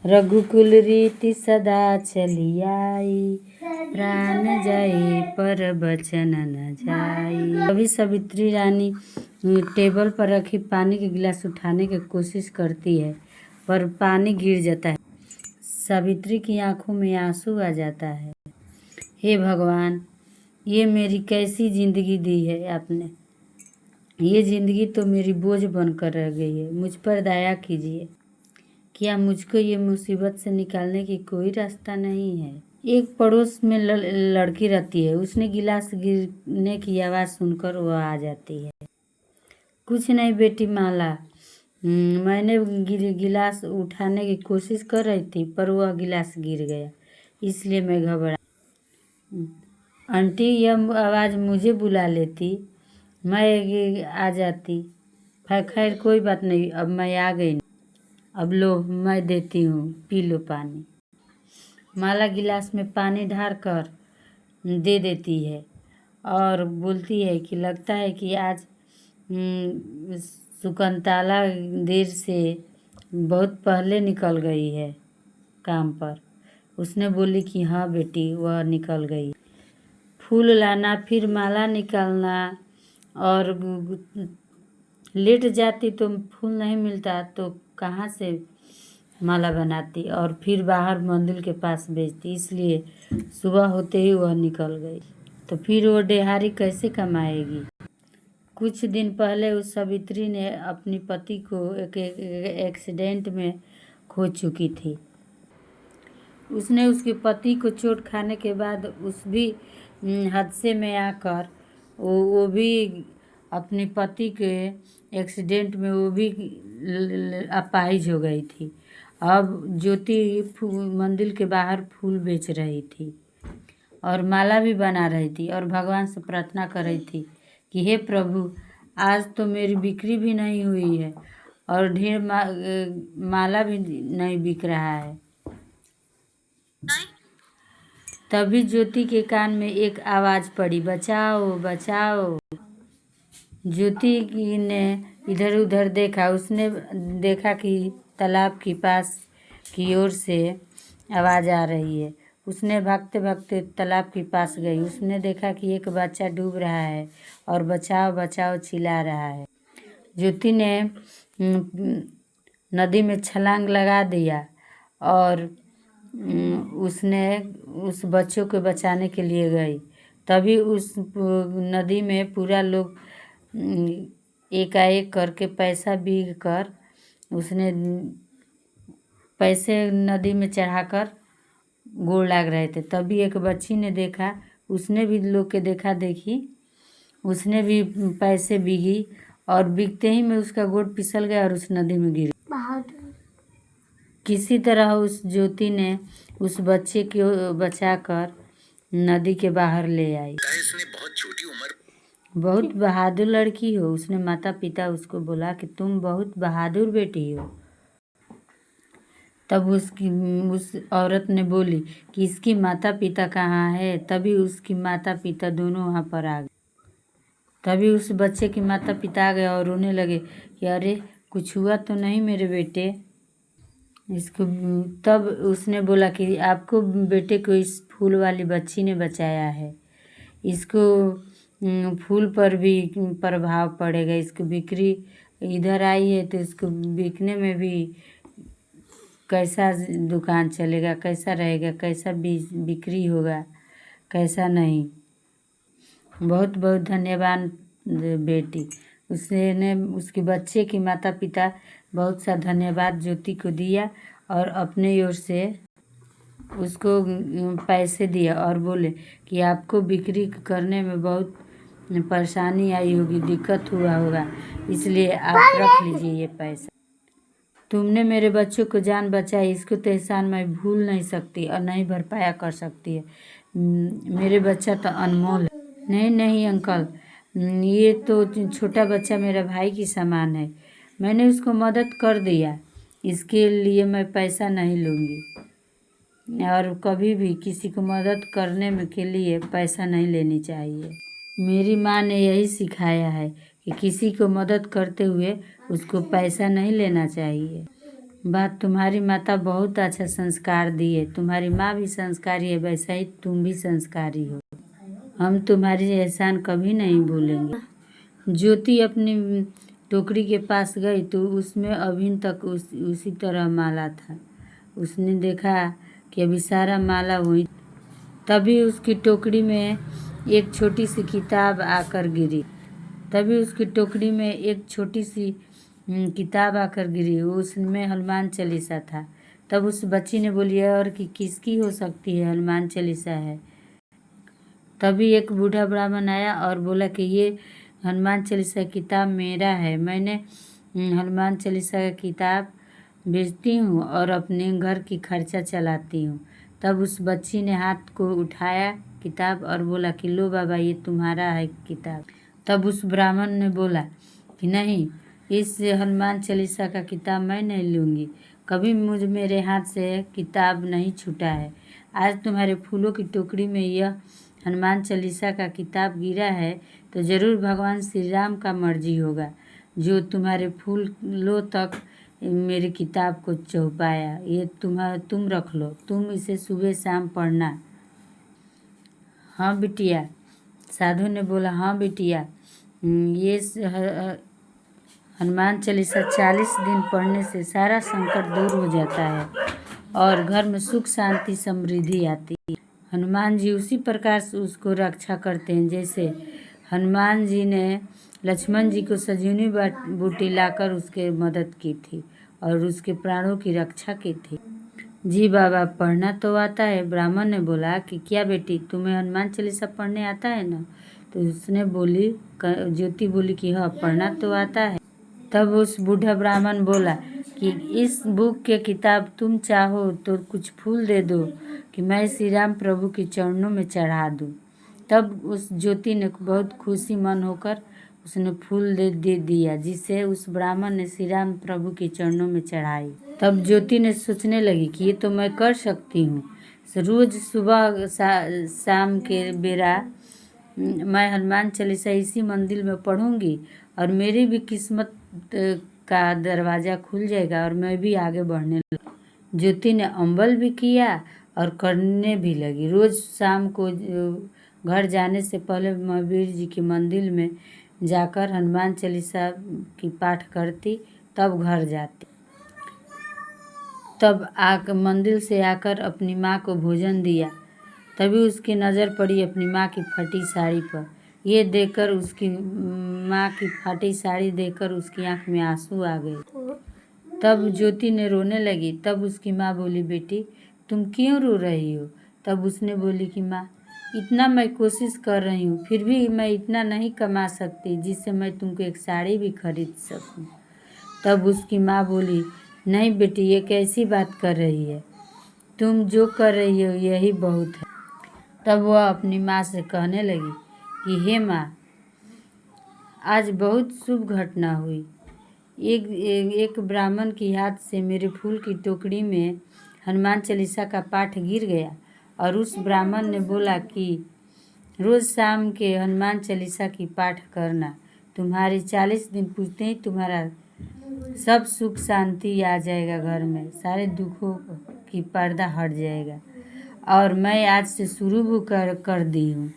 रघुकुल रीति सदा चली आई, प्राण जाए पर बचन न जाई। अभी सावित्री रानी टेबल पर रखी पानी के गिलास उठाने की कोशिश करती है पर पानी गिर जाता है। सावित्री की आंखों में आंसू आ जाता है। हे भगवान, ये मेरी कैसी जिंदगी दी है आपने। ये जिंदगी तो मेरी बोझ बनकर रह गई है। मुझ पर दया कीजिए। क्या मुझको ये मुसीबत से निकालने की कोई रास्ता नहीं है। एक पड़ोस में लड़की रहती है। उसने गिलास गिरने की आवाज़ सुनकर वह आ जाती है। कुछ नहीं बेटी माला, मैंने गिलास उठाने की कोशिश कर रही थी पर वह गिलास गिर गया, इसलिए मैं घबरा। आंटी, यह आवाज़ मुझे बुला लेती, मैं आ जाती। खैर कोई बात नहीं, अब मैं आ गई। अब लो, मैं देती हूँ, पी लो पानी। माला गिलास में पानी ढार कर दे देती है और बोलती है कि लगता है कि आज सुकंताला देर से बहुत पहले निकल गई है काम पर। उसने बोली कि हाँ बेटी, वह निकल गई। फूल लाना, फिर माला निकालना, और लेट जाती तो फूल नहीं मिलता तो कहाँ से माला बनाती, और फिर बाहर मंदिर के पास बेचती। इसलिए सुबह होते ही वह निकल गई। तो फिर वो दिहाड़ी कैसे कमाएगी। कुछ दिन पहले उस सावित्री ने अपने पति को एक एक्सीडेंट में खो चुकी थी। उसने उसके पति को चोट खाने के बाद उस भी हादसे में आकर वो भी अपने पति के एक्सीडेंट में वो भी अपाहिज हो गई थी। अब ज्योति मंदिर के बाहर फूल बेच रही थी और माला भी बना रही थी और भगवान से प्रार्थना कर रही थी कि हे प्रभु, आज तो मेरी बिक्री भी नहीं हुई है और ढेर माला भी नहीं बिक रहा है। तभी ज्योति के कान में एक आवाज़ पड़ी, बचाओ बचाओ। ज्योति ने इधर उधर देखा। उसने देखा कि तालाब के पास की ओर से आवाज़ आ रही है। उसने भागते भागते तालाब के पास गई। उसने देखा कि एक बच्चा डूब रहा है और बचाओ बचाओ चिल्ला रहा है। ज्योति ने नदी में छलांग लगा दिया और उसने उस बच्चों को बचाने के लिए गई। तभी उस नदी में पूरा लोग एकाएक करके पैसा बीग कर उसने पैसे नदी में चढ़ाकर गोड़ लाग रहे थे। तभी एक बच्ची ने देखा, उसने भी लोग के देखा देखी, उसने भी पैसे बीगी और बीगते ही में उसका गोड़ फिसल गया और उस नदी में गिर। किसी तरह उस ज्योति ने उस बच्चे को बचाकर नदी के बाहर ले आई। बहुत छोटी उम्र, बहुत बहादुर लड़की हो। उसने माता पिता उसको बोला कि तुम बहुत बहादुर बेटी हो। तब उस औरत ने बोली कि इसकी माता पिता कहाँ है। तभी उसकी माता पिता दोनों वहाँ पर आ गए। तभी उस बच्चे के माता पिता आ गए और रोने लगे कि अरे कुछ हुआ तो नहीं मेरे बेटे इसको। तब उसने बोला कि आपको बेटे को इस फूल वाली बच्ची ने बचाया है, इसको फूल पर भी प्रभाव पड़ेगा, इसको बिक्री इधर आई है तो इसको बिकने में भी कैसा दुकान चलेगा, कैसा रहेगा, कैसा बिक्री होगा, कैसा नहीं। बहुत बहुत धन्यवाद बेटी। उसने उसके बच्चे के माता पिता बहुत सा धन्यवाद ज्योति को दिया और अपने ओर से उसको पैसे दिया और बोले कि आपको बिक्री करने में बहुत परेशानी आई होगी, दिक्कत हुआ होगा, इसलिए आप रख लीजिए ये पैसा। तुमने मेरे बच्चों को जान बचाई, इसको तो एहसान मैं भूल नहीं सकती और नहीं भरपाया कर सकती है। मेरे बच्चा तो अनमोल है। नहीं नहीं अंकल, ये तो छोटा बच्चा मेरा भाई की समान है। मैंने उसको मदद कर दिया, इसके लिए मैं पैसा नहीं लूँगी और कभी भी किसी को मदद करने में के लिए पैसा नहीं लेनी चाहिए। मेरी माँ ने यही सिखाया है कि किसी को मदद करते हुए उसको पैसा नहीं लेना चाहिए। बात तुम्हारी माता बहुत अच्छा संस्कार दी है। तुम्हारी माँ भी संस्कारी है, वैसा ही तुम भी संस्कारी हो। हम तुम्हारी एहसान कभी नहीं भूलेंगे। ज्योति अपनी टोकरी के पास गई तो उसमें अभी तक उसी तरह माला था। उसने देखा कि अभी सारा माला वही। तभी उसकी टोकरी में एक छोटी सी किताब आकर गिरी। तभी उसकी टोकरी में एक छोटी सी किताब आकर गिरी। उसमें हनुमान चालीसा था। तब उस बच्ची ने बोली, और कि किसकी हो सकती है, हनुमान चालीसा है। तभी एक बूढ़ा ब्राह्मण आया और बोला कि ये हनुमान चालीसा किताब मेरा है। मैंने हनुमान चालीसा का किताब बेचती हूँ और अपने घर की खर्चा चलाती हूँ। तब उस बच्ची ने हाथ को उठाया किताब और बोला कि लो बाबा, ये तुम्हारा है किताब। तब उस ब्राह्मण ने बोला कि नहीं, इस हनुमान चालीसा का किताब मैं नहीं लूँगी। कभी मेरे हाथ से किताब नहीं छूटा है। आज तुम्हारे फूलों की टोकरी में यह हनुमान चालीसा का किताब गिरा है तो ज़रूर भगवान श्री राम का मर्जी होगा जो तुम्हारे फूलों तक मेरी किताब को चौपाया। ये तुम रख लो, तुम इसे सुबह शाम पढ़ना। हाँ बिटिया, साधु ने बोला, हाँ बिटिया, ये हनुमान चालीसा 40 दिन पढ़ने से सारा संकट दूर हो जाता है और घर में सुख शांति समृद्धि आती है। हनुमान जी उसी प्रकार से उसको रक्षा करते हैं जैसे हनुमान जी ने लक्ष्मण जी को संजीवनी बूटी लाकर उसके मदद की थी और उसके प्राणों की रक्षा की थी। जी बाबा, पढ़ना तो आता है। ब्राह्मण ने बोला कि क्या बेटी, तुम्हें हनुमान चालीसा पढ़ने आता है ना? तो उसने बोली, ज्योति बोली कि हाँ, पढ़ना तो आता है। तब उस बूढ़ा ब्राह्मण बोला कि इस बुक के किताब तुम चाहो तो कुछ फूल दे दो कि मैं श्री राम प्रभु के चरणों में चढ़ा दूँ। तब उस ज्योति ने बहुत खुशी मन होकर उसने फूल दे दिया, जिसे उस ब्राह्मण ने श्री राम प्रभु के चरणों में चढ़ाई। तब ज्योति ने सोचने लगी कि ये तो मैं कर सकती हूँ। रोज सुबह शाम के बेरा मैं हनुमान चालीसा इसी मंदिर में पढ़ूंगी और मेरी भी किस्मत का दरवाज़ा खुल जाएगा और मैं भी आगे बढ़ने लगी। ज्योति ने अमल भी किया और करने भी लगी। रोज़ शाम को घर जाने से पहले महावीर जी के मंदिर में जाकर हनुमान चालीसा की पाठ करती, तब घर जाती। तब मंदिर से आकर अपनी माँ को भोजन दिया। तभी उसकी नज़र पड़ी अपनी माँ की फटी साड़ी पर। ये देखकर उसकी माँ की फटी साड़ी देखकर उसकी आंख में आंसू आ गए। तब ज्योति ने रोने लगी। तब उसकी माँ बोली, बेटी तुम क्यों रो रही हो? तब उसने बोली कि माँ, इतना मैं कोशिश कर रही हूँ, फिर भी मैं इतना नहीं कमा सकती जिससे मैं तुमको एक साड़ी भी खरीद सकूँ। तब उसकी माँ बोली, नहीं बेटी, ये कैसी बात कर रही है? तुम जो कर रही हो यही बहुत है। तब वह अपनी माँ से कहने लगी कि हे माँ, आज बहुत शुभ घटना हुई। एक ब्राह्मण की हाथ से मेरे फूल की टोकरी में हनुमान चालीसा का पाठ गिर गया और उस ब्राह्मण ने बोला कि रोज़ शाम के हनुमान चालीसा की पाठ करना, तुम्हारी 40 दिन पूछते ही तुम्हारा सब सुख शांति आ जाएगा, घर में सारे दुखों की पर्दा हट जाएगा। और मैं आज से शुरू भी कर दी हूँ।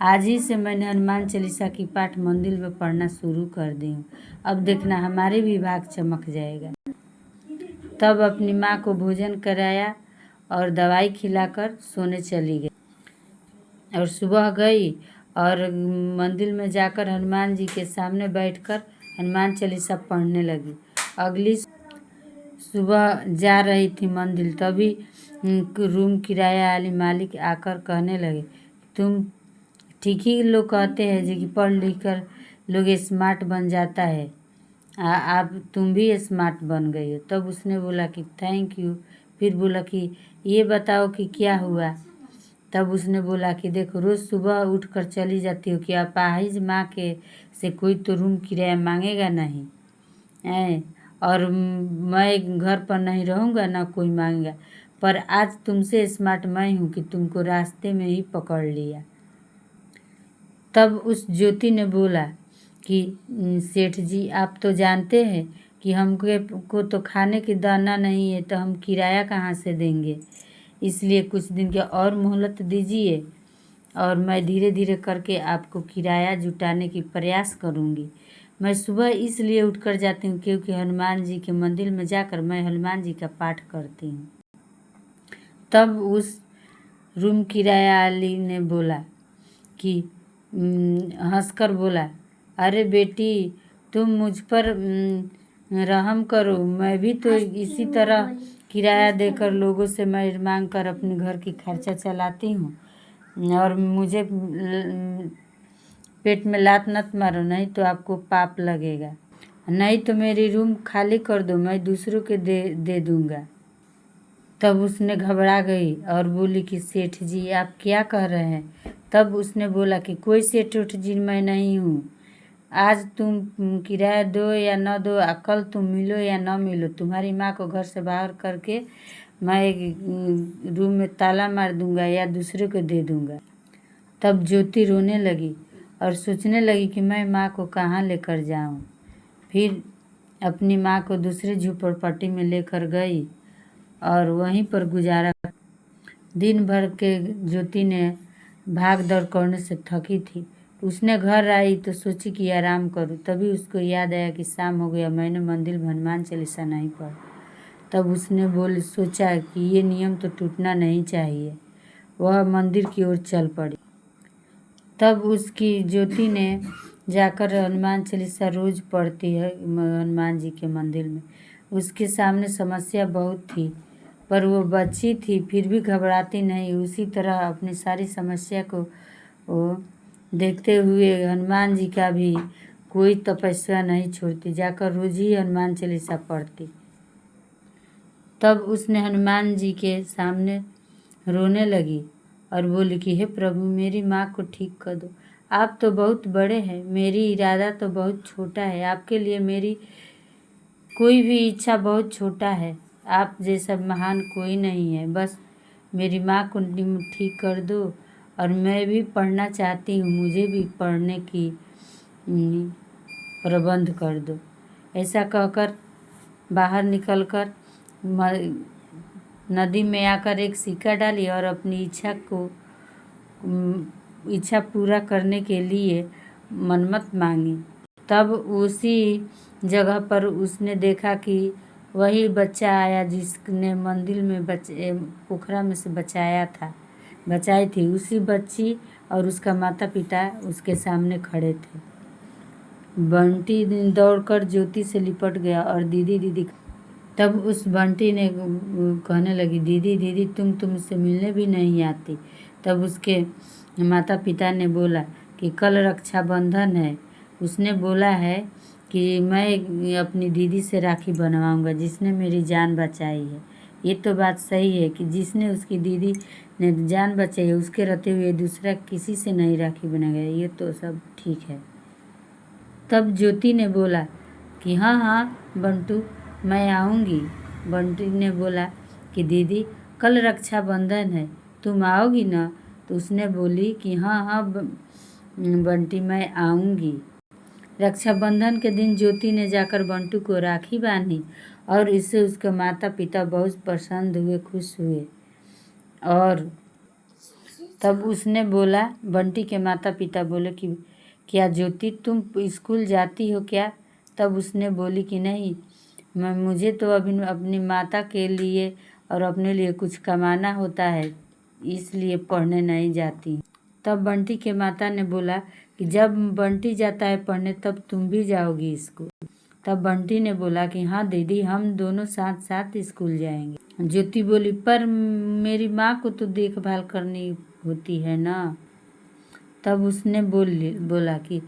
आज ही से मैंने हनुमान चालीसा की पाठ मंदिर में पढ़ना शुरू कर दी हूँ। अब देखना हमारे भी भाग चमक जाएगा। तब अपनी माँ को भोजन कराया और दवाई खिलाकर सोने चली गई और सुबह गई और मंदिर में जाकर हनुमान जी के सामने बैठकर हनुमान चालीसा पढ़ने लगी। अगली सुबह जा रही थी मंदिर, तभी रूम किराया वाली मालिक आकर कहने लगे, तुम ठीक ही लोग कहते हैं जो कि पढ़ लिख कर लोग स्मार्ट बन जाता है, आप तुम भी स्मार्ट बन गई हो। तब उसने बोला कि थैंक यू। फिर बोला कि ये बताओ कि क्या हुआ? तब उसने बोला कि देखो, रोज़ सुबह उठकर चली जाती हो कि अपाहिज माँ के से कोई तो रूम किराया मांगेगा नहीं और मैं घर पर नहीं रहूँगा, ना कोई मांगेगा, पर आज तुमसे स्मार्ट मैं हूँ कि तुमको रास्ते में ही पकड़ लिया। तब उस ज्योति ने बोला कि सेठ जी, आप तो जानते हैं कि हमको तो खाने की दाना नहीं है, तो हम किराया कहाँ से देंगे, इसलिए कुछ दिन की और मोहलत दीजिए और मैं धीरे धीरे करके आपको किराया जुटाने की प्रयास करूँगी। मैं सुबह इसलिए उठकर जाती हूँ क्योंकि हनुमान जी के मंदिर में जाकर मैं हनुमान जी का पाठ करती हूँ। तब उस रूम किराया वाली ने बोला कि हंसकर बोला, अरे बेटी, तुम मुझ पर रहम करो, मैं भी तो इसी तरह किराया देकर लोगों से मैं मांग कर अपने घर की खर्चा चलाती हूँ, और मुझे पेट में लात मत मारो, नहीं तो आपको पाप लगेगा, नहीं तो मेरी रूम खाली कर दो, मैं दूसरों के दे दूँगा। तब उसने घबरा गई और बोली कि सेठ जी आप क्या कह रहे हैं। तब उसने बोला कि कोई सेठ उठ जी मैं नहीं हूँ, आज तुम किराया दो या न दो, कल तुम मिलो या न मिलो, तुम्हारी माँ को घर से बाहर करके मैं एक रूम में ताला मार दूंगा या दूसरे को दे दूंगा। तब ज्योति रोने लगी और सोचने लगी कि मैं माँ को कहाँ लेकर जाऊँ। फिर अपनी माँ को दूसरे झोपड़पट्टी में लेकर गई और वहीं पर गुजारा। दिन भर के ज्योति ने भाग दौड़ करने से थकी थी। उसने घर आई तो सोची कि आराम करूं। तभी उसको याद आया कि शाम हो गया, मैंने मंदिर में हनुमान चालीसा नहीं पढ़ा। तब उसने सोचा कि ये नियम तो टूटना नहीं चाहिए। वह मंदिर की ओर चल पड़ी। तब उसकी ज्योति ने जाकर हनुमान चालीसा रोज पढ़ती है हनुमान जी के मंदिर में। उसके सामने समस्या बहुत थी, पर वो बच्ची थी, फिर भी घबराती नहीं। उसी तरह अपनी सारी समस्या को देखते हुए हनुमान जी का भी कोई तपस्या नहीं छोड़ती, जाकर रोज ही हनुमान चालीसा पढ़ती। तब उसने हनुमान जी के सामने रोने लगी और बोली कि हे प्रभु, मेरी माँ को ठीक कर दो। आप तो बहुत बड़े हैं, मेरी इरादा तो बहुत छोटा है, आपके लिए मेरी कोई भी इच्छा बहुत छोटा है। आप जैसा महान कोई नहीं है, बस मेरी माँ को ठीक कर दो और मैं भी पढ़ना चाहती हूँ, मुझे भी पढ़ने की प्रबंध कर दो। ऐसा कहकर बाहर निकलकर नदी में आकर एक सिक्का डाली और अपनी इच्छा पूरा करने के लिए मन्नत मांगी। तब उसी जगह पर उसने देखा कि वही बच्चा आया जिसने मंदिर में पोखरा में से बचाई थी। उसी बच्ची और उसका माता पिता उसके सामने खड़े थे। बंटी दौड़कर ज्योति से लिपट गया और दीदी दीदी। तब उस बंटी ने कहने लगी, दीदी दीदी तुम मुझसे मिलने भी नहीं आती। तब उसके माता पिता ने बोला कि कल रक्षाबंधन है। उसने बोला है कि मैं अपनी दीदी से राखी बनवाऊंगा जिसने मेरी जान बचाई है। ये तो बात सही है कि जिसने उसकी दीदी ने जान बचाई है उसके रहते हुए दूसरा किसी से नहीं राखी बनाएगा, ये तो सब ठीक है। तब ज्योति ने बोला कि हाँ हाँ बंटू, मैं आऊँगी। बंटी ने बोला कि दीदी कल रक्षाबंधन है, तुम आओगी ना। तो उसने बोली कि हाँ हाँ बंटी, मैं आऊँगी। रक्षाबंधन के दिन ज्योति ने जाकर बंटू को राखी बांधी और इससे उसके माता पिता बहुत पसंद हुए, खुश हुए। और तब उसने बोला, बंटी के माता पिता बोले कि क्या ज्योति तुम स्कूल जाती हो क्या। तब उसने बोली कि नहीं, मुझे तो अभी अपनी माता के लिए और अपने लिए कुछ कमाना होता है, इसलिए पढ़ने नहीं जाती। तब बंटी के माता ने बोला कि जब बंटी जाता है पढ़ने तब तुम भी जाओगी स्कूल। तब बंटी ने बोला कि हाँ दीदी, हम दोनों साथ साथ स्कूल जाएंगे। ज्योति बोली, पर मेरी माँ को तो देखभाल करनी होती है ना। तब उसने बोला कि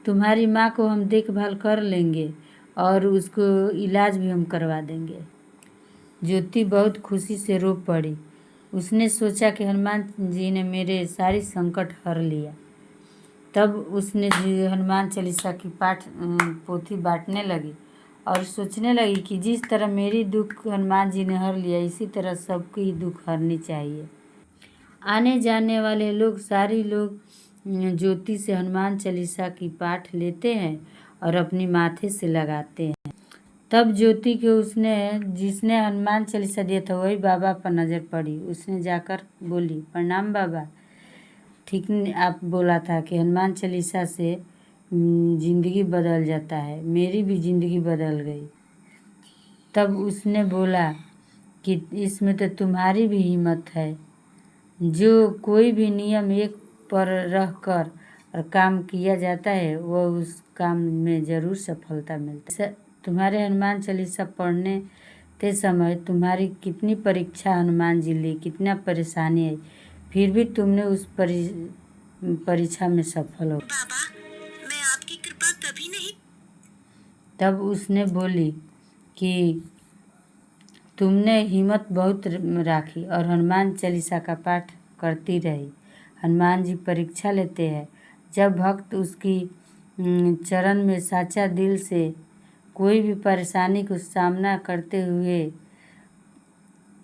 तुम्हारी माँ को हम देखभाल कर लेंगे और उसको इलाज भी हम करवा देंगे। ज्योति बहुत खुशी से रो पड़ी। उसने सोचा कि हनुमान जी ने मेरे सारी संकट हर लिया। तब उसने हनुमान चालीसा की पोथी बांटने लगी और सोचने लगी कि जिस तरह मेरी दुख हनुमान जी ने हर लिया, इसी तरह सबकी दुख हरनी चाहिए। आने जाने वाले लोग सारे लोग ज्योति से हनुमान चालीसा की पाठ लेते हैं और अपनी माथे से लगाते हैं। तब ज्योति को जिसने हनुमान चालीसा दिया था वही बाबा पर नज़र पड़ी। उसने जाकर बोली, प्रणाम बाबा, ठीक आप बोला था कि हनुमान चालीसा से ज़िंदगी बदल जाता है, मेरी भी ज़िंदगी बदल गई। तब उसने बोला कि इसमें तो तुम्हारी भी हिम्मत है। जो कोई भी नियम एक पर रहकर और काम किया जाता है वह उस काम में ज़रूर सफलता मिलती है। तुम्हारे हनुमान चालीसा पढ़ने के समय तुम्हारी कितनी परीक्षा हनुमान जी ली, कितना परेशानी आई, फिर भी तुमने उस परीक्षा में सफल हो। बाबा, मैं आपकी कृपा कभी नहीं। तब उसने बोली कि तुमने हिम्मत बहुत राखी और हनुमान चालीसा का पाठ करती रही। हनुमान जी परीक्षा लेते हैं। जब भक्त उसकी चरण में साचा दिल से कोई भी परेशानी को सामना करते हुए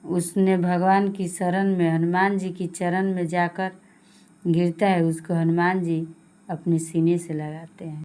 उसने भगवान की शरण में हनुमान जी की चरण में जाकर गिरता है, उसको हनुमान जी अपने सीने से लगाते हैं।